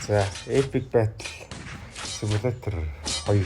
За, Epic Battle Simulator 2.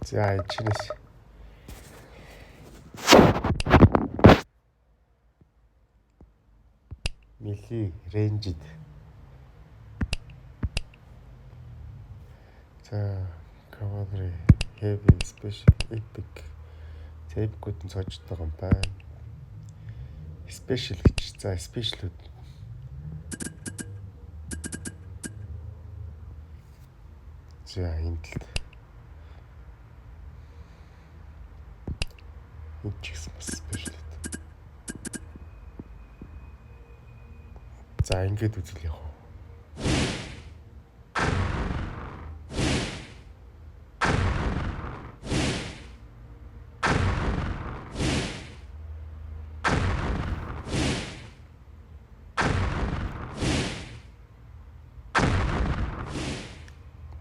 За, чинээс. Melee Ranged. За, Cavalry Heavy Special Epic. Эпикүүд нь цоожтой юм байна. Special гэж. За, special-үүд. За, энд л. Энд ч гэсэн бас special-үүд. За, ингээд үзэл явах.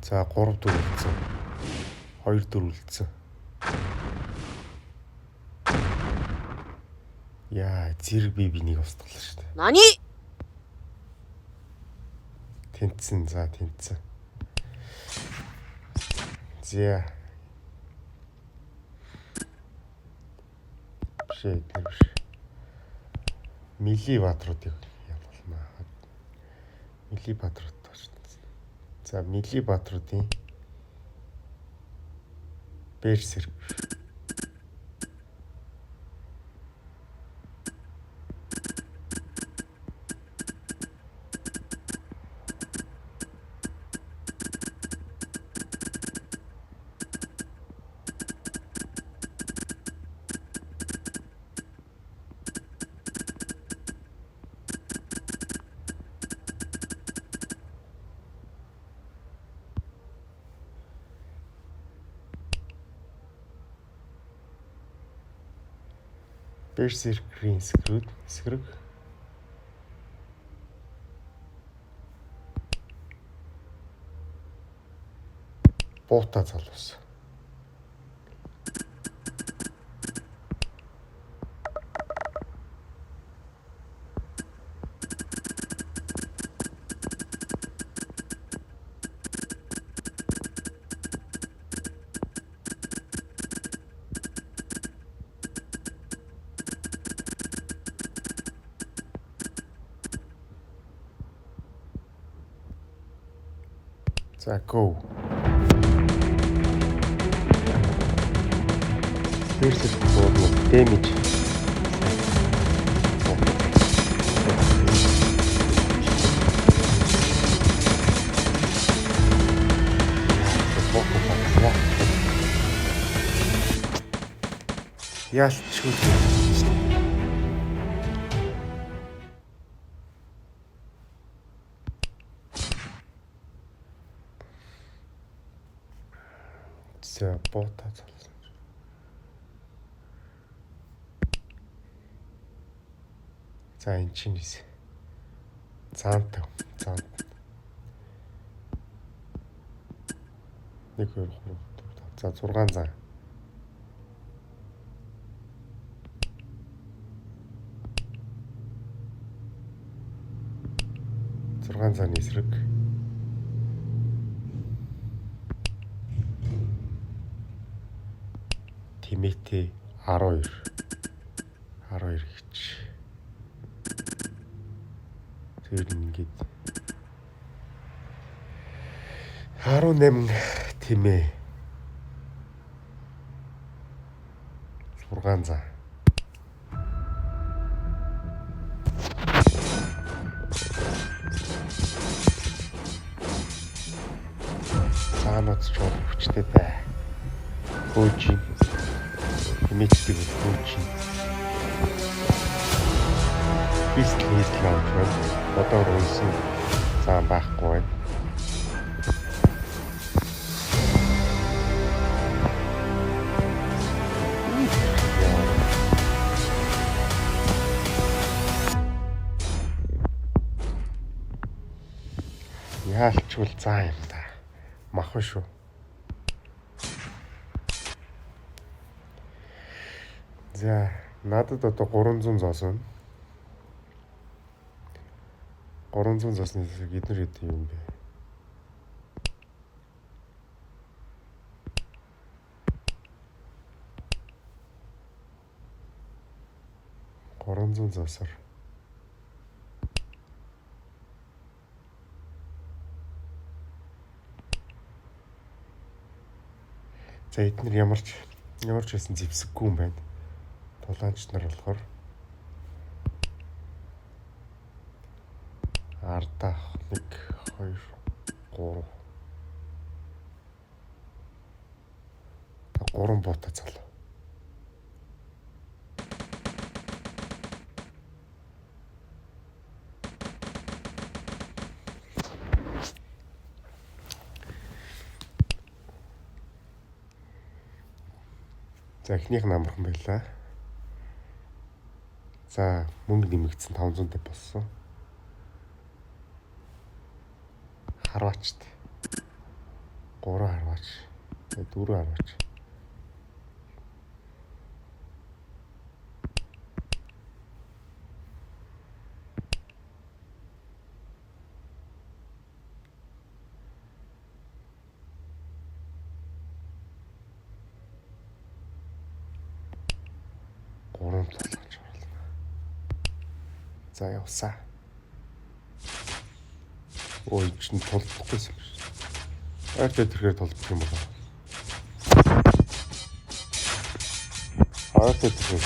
За 3 4 үлдсэн. 2 4 үлдсэн. Яа, зэрэг би бинийг устгалаа шүү дээ. Нани? Тэнцсэн, за тэнцсэн. За. Биш. Мили баатруудыг явуулнаа. Мили баатрууд тааш. За, Мили баатруудын Берсерк. Berserk Green Scrug. Буута залуус. За, go. Berserk буудмал damage. Яалтчгүй. За, буута залсан. За, энэ чинь цаантай. 1 2 3 4 5. За, 6 зан. Заны эсрэг. Тимэти 12 гэж. Тэр ингээд 18 тимээ 6 зан. Цаанууд ч хүчтэй бай. Хөөж Тимэтиг хөөж. Бисклет лаунчер одоо руусан цаан байхгүй байна. Яалчвал заа юм да. Мах шүү. За, Надад одоо 300 зоос байна. 300 зооснаас эдгээр хэд юм бэ? зоосоор за эдгээр ямар ч байсан зэвсэггүй юм байна. Тулаанч нар болохоор ардаа 1 2 3 3 буута залуу. За эхнийх нь амархан байлаа. За мөнгө нэмэгдсэн 500 болсон. Харваачт 3 харваач 4 харваач гурван тулгаж орлоо. За явсаа. Ой чинь толдохгүйсэн юм шиг. Артай тэрхээр толдох юм болоо. Артай тэрхээр.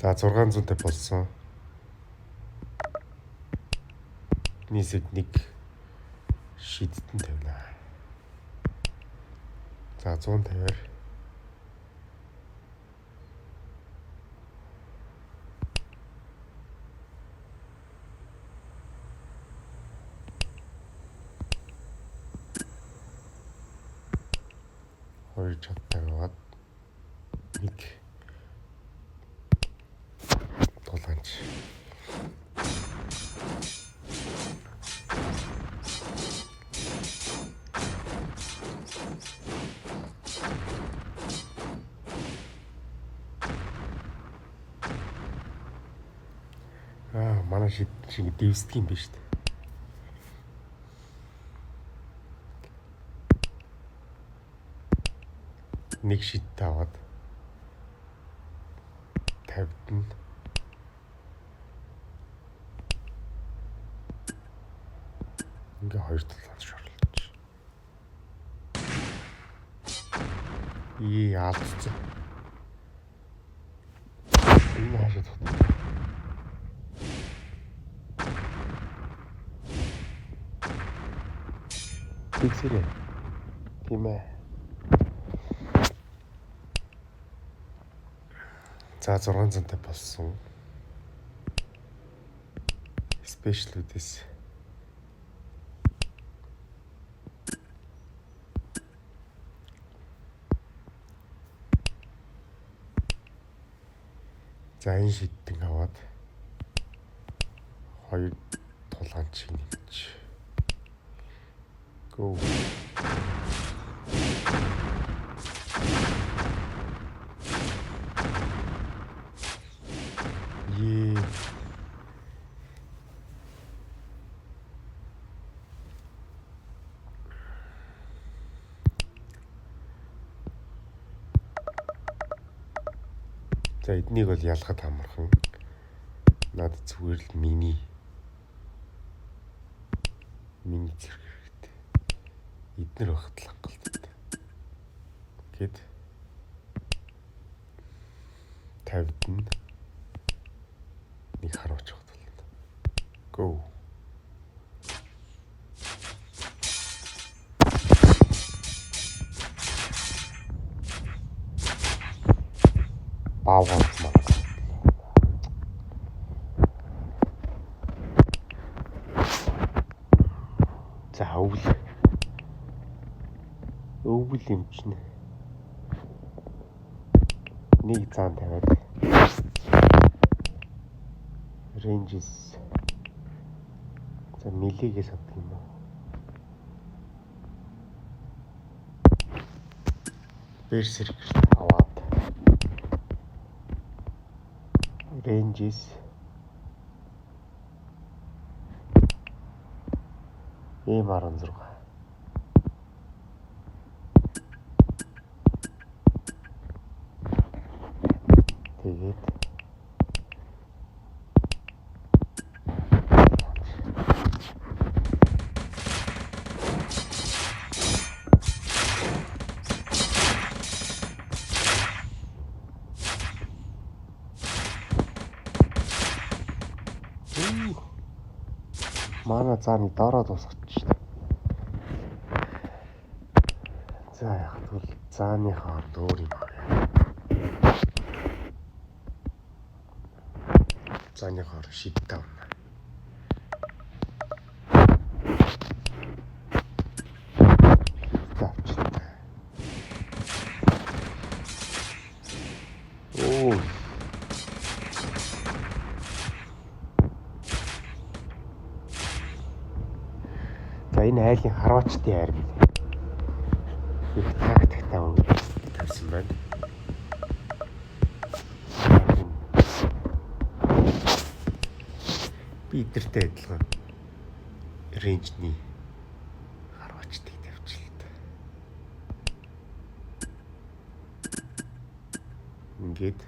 За 600 болсон. Нийсэд 1 шидтэн тавина. За 150-аар хоёр чадтай аваад 1 тулаанч. Манай шиг дэвсдэг юм биш үү? Нэг шидтэй аваад 50-д нь ингээ хоёр талаас шорлож. Алдсан. Энэ хаашаа тогтсон. Тэгсэрээ. Тийм ээ. За 600 болсон. Спешиалүүдээс за энэ шидтэн аваад 2 тулаанчийг нэмж. Go. За эднийг бол ялгахад амархан. Надад зүгээр л миний зэрэг хэрэгтэй. Эднэр багт л хангалттай. Гэт 50-д нь 1 харуулж байгаа бол. Go. Баавал маа. За өвөл юмчнэ. Нэг цаан тавиад. Ranges. За милигээс авдаг юм уу? Берсерк аваад Rangers M16 тэгээд манай зааны дороо дуусчихлаа. За яг тэгвэл зааны хооронд өөр юм байна. Зааны хооронд шидтэй байна. Тавчтай. Оо. За энэ айлын харваачдын айр бий. Их тактиктай тавьсан байна. Би эдэртэй адилхан рейнжний харваачдыг тавьчихлаа. Ингээд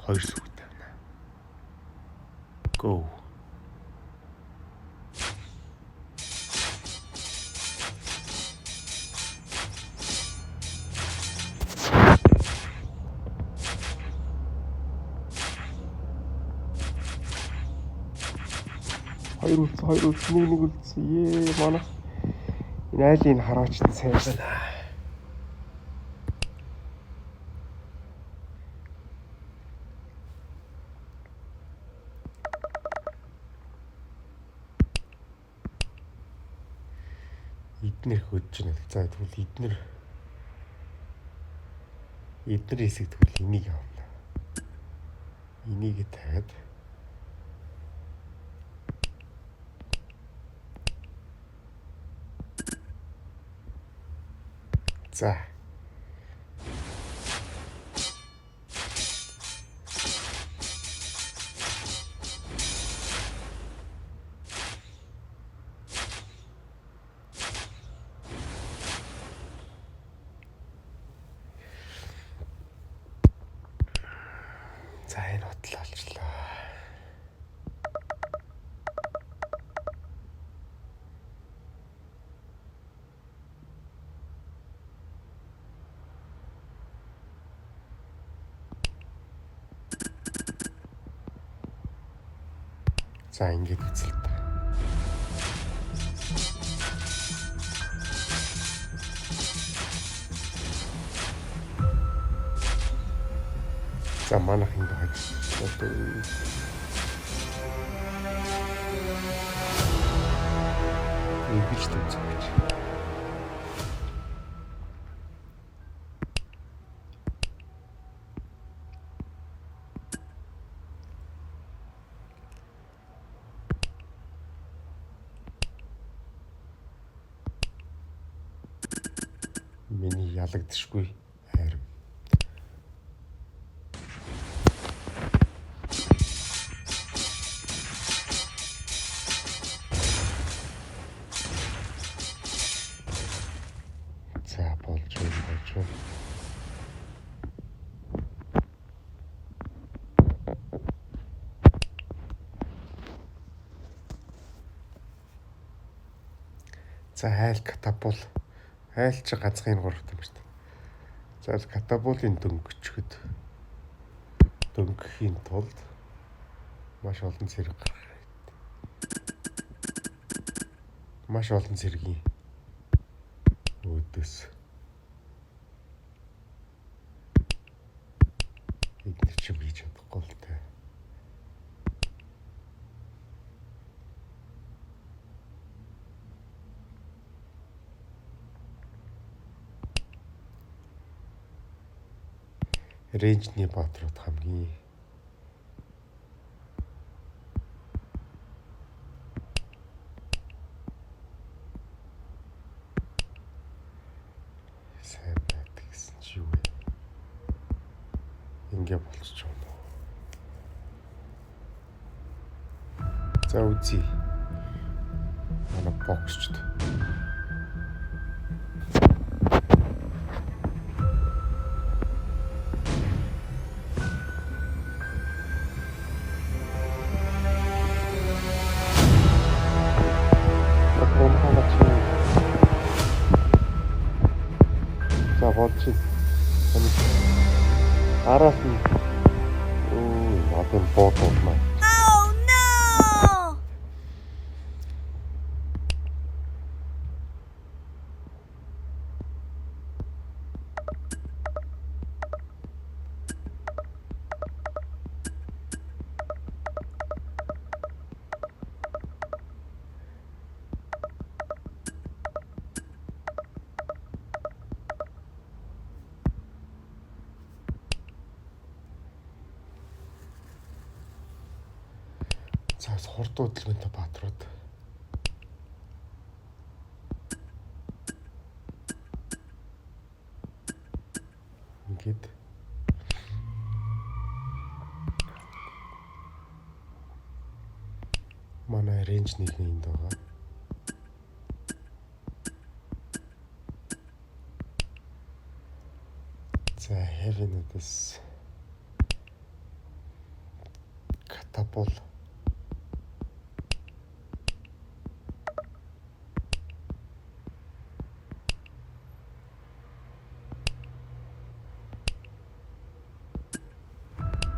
хоёр сүг тавина. Go. Хоёр үлс нэг үлс. Манай энэ айлын харваачд сайн байна. Эднэр хөдж байна. За тэгвэл эднэр хэсэг тэгвэл энийг явна. Энийг тавиад за энэ бодлоо олчлоо. За ингэж үзэл та. За манайх ингэ хаж. Ингэж төвчж. Миний ялагдшгүй хайр. За болж байна. За айл катапул. Айл чи ганцхан 3 юм шүү дээ. За катапулын дөнгөчгöd дөнгөхийн тулд маш олон зэрэг гаргах хэрэгтэй. Маш олон зэргийн өөдөөс эдгээр чи бийж чадахгүй л дээ. Рейнжний баатрууд хамгийн сайн байдаг гэсэн чи юу вэ? Ингээ болчих юм уу? За үзье. Манай боксчд. За бодчих. Араас нь одоо буудуулна. Oh no! За хурд хөдөлгөөнтэй баатрууд. Ингээд манай рейнж нэг энд байгаа. За heaven-ээс катапул.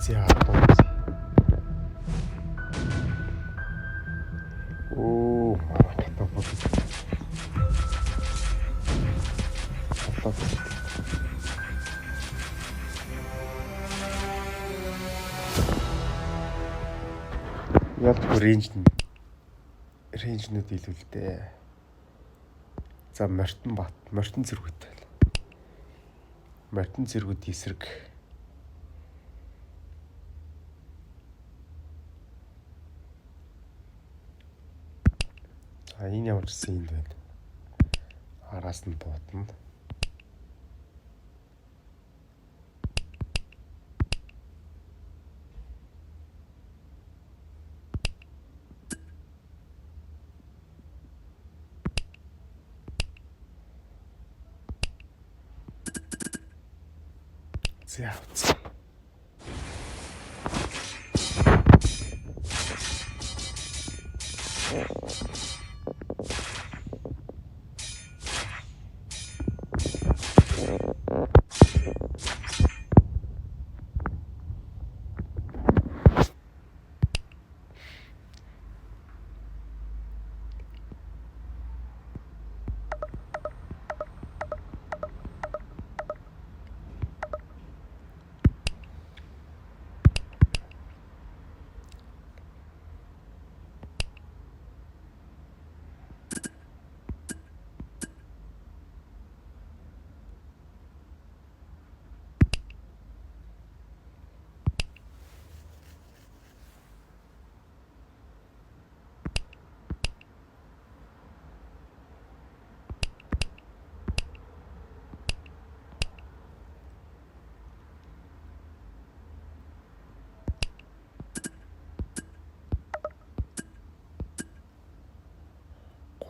За оо катапул. Ялч рейнжнүүд илүү л дээ. За Мортон зэргүүд байна. Мортон зэргүүд эсрэг. За энэ ямар ч юм байна. Араас нь буудна. За явц.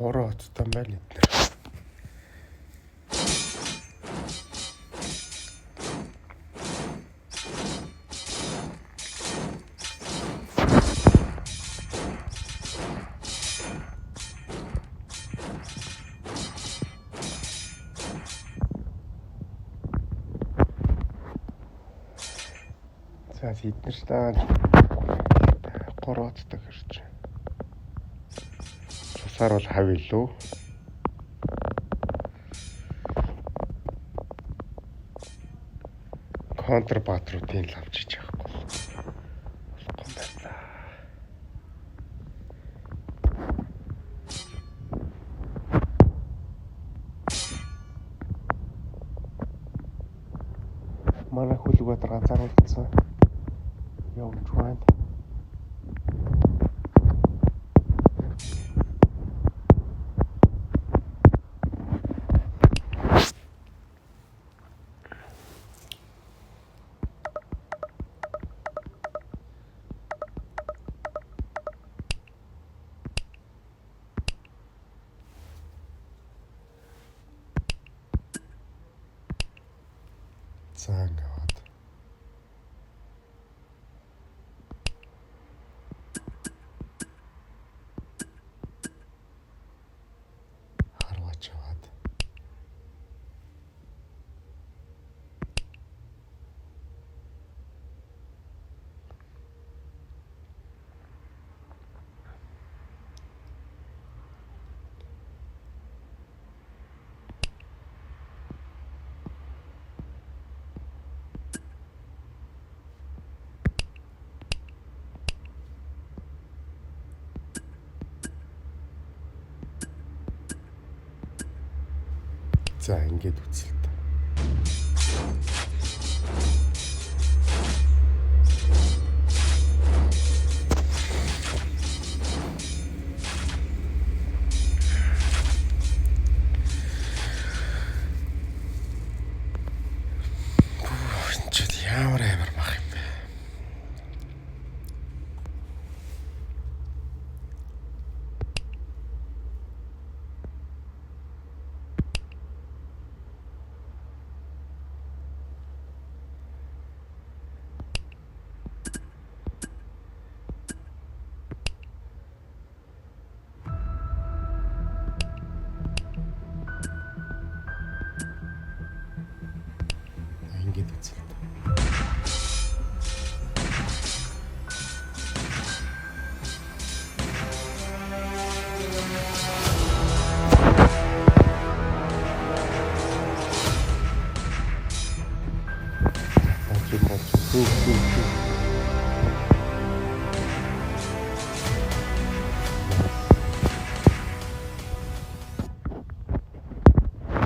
Гурван хоттой байна эдгээр. За эдгээр дааж гурван хоттой гэрч. Цусаар бол хав илүү. Контр баатруудын л авчиж явахгүй. Болохгүй байна. Манай хөлөг бөгөөд ганцааруулсан явж байна. За ингээд харваач яваад за ингээд үзэл та. Ямар амар мах юм бэ? Ингээд үзэл та.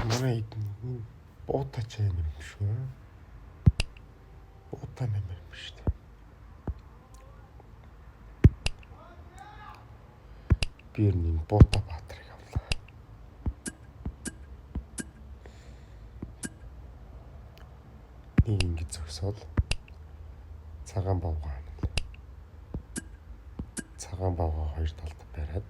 Манай буута чай юм шүү. Буута нэмэр юм шүү. Би нэг буута баатрыг авлаа. Нэг ингэж зогсоод цагаан бавгаа. Цагаан бавгаа хоёр талд бариад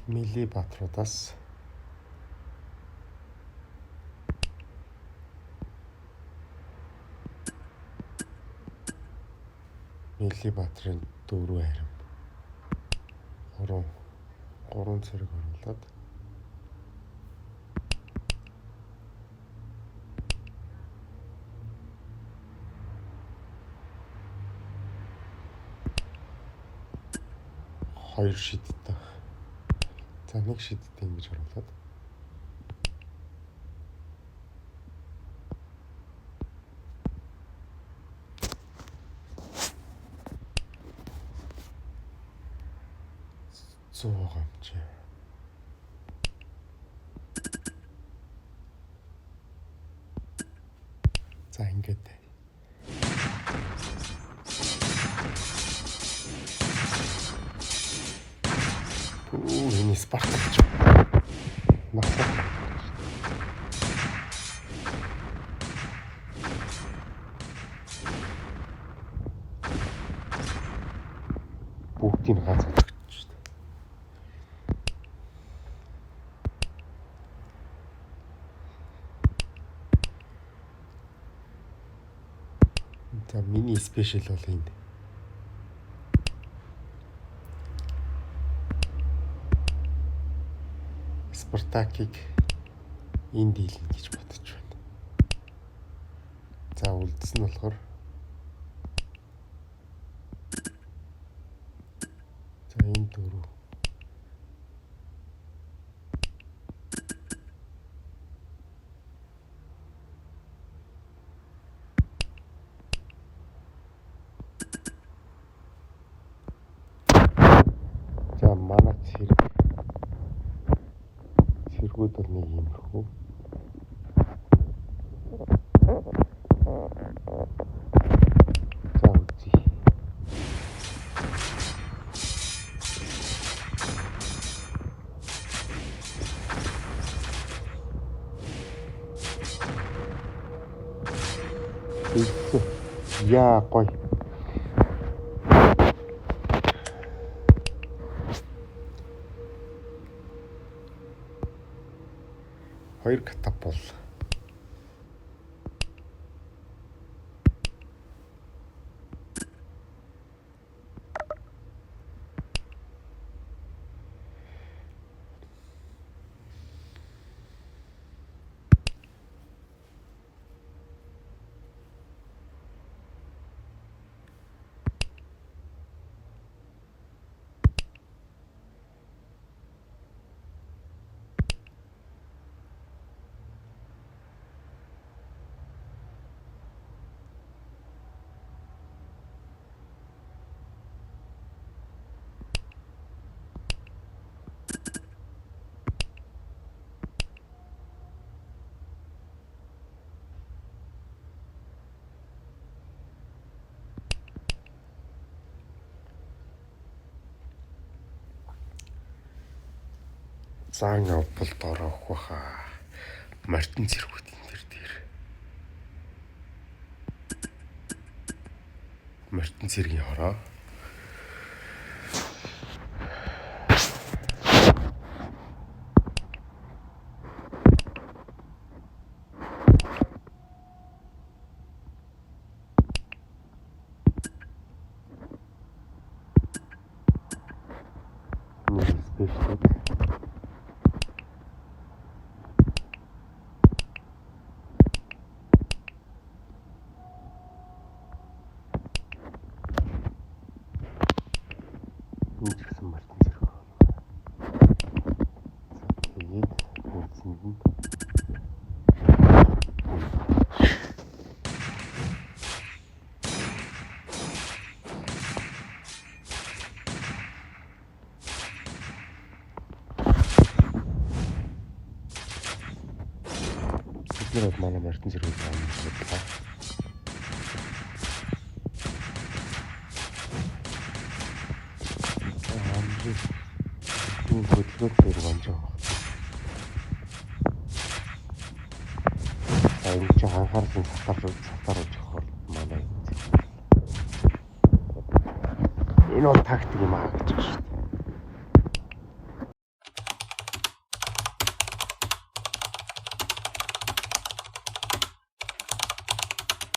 Мили Батруудаас Мили Батрын 4 харим 3 зэрэг оруулаад хоёр шидтэй. За нэг шидтэй ингэж оруулаад зуугамч. За ингээд энэ Спартакч нахаа бүгдийг ганц өгч шүү дээ. За миний спешиал бол энэ. Спартакийг энд дийлнэ гэж бодож байна. За үлдсэн нь болохоор за энэ дөрөв за манай Тэнгүүд бол нэг иймэрхүү. За үзье. Яа гоё. Хоёр катапул. Заан авбалд ороох баха. Мартин зэргүүд энэ дээр. Мартин зэргийн хороо. Спештэй. Ингэсэн Мартин зэрэг байна. Тэгээд үлдсэнд нь бид манай Мартин зэрэг байна бодлоо. Энэ хөдөлгөөн дээр вонж байгаа. Энэ ч анхаарлын сатаруулж авах манай. Энэ бол тактик юм аа гэж байна шүү дээ.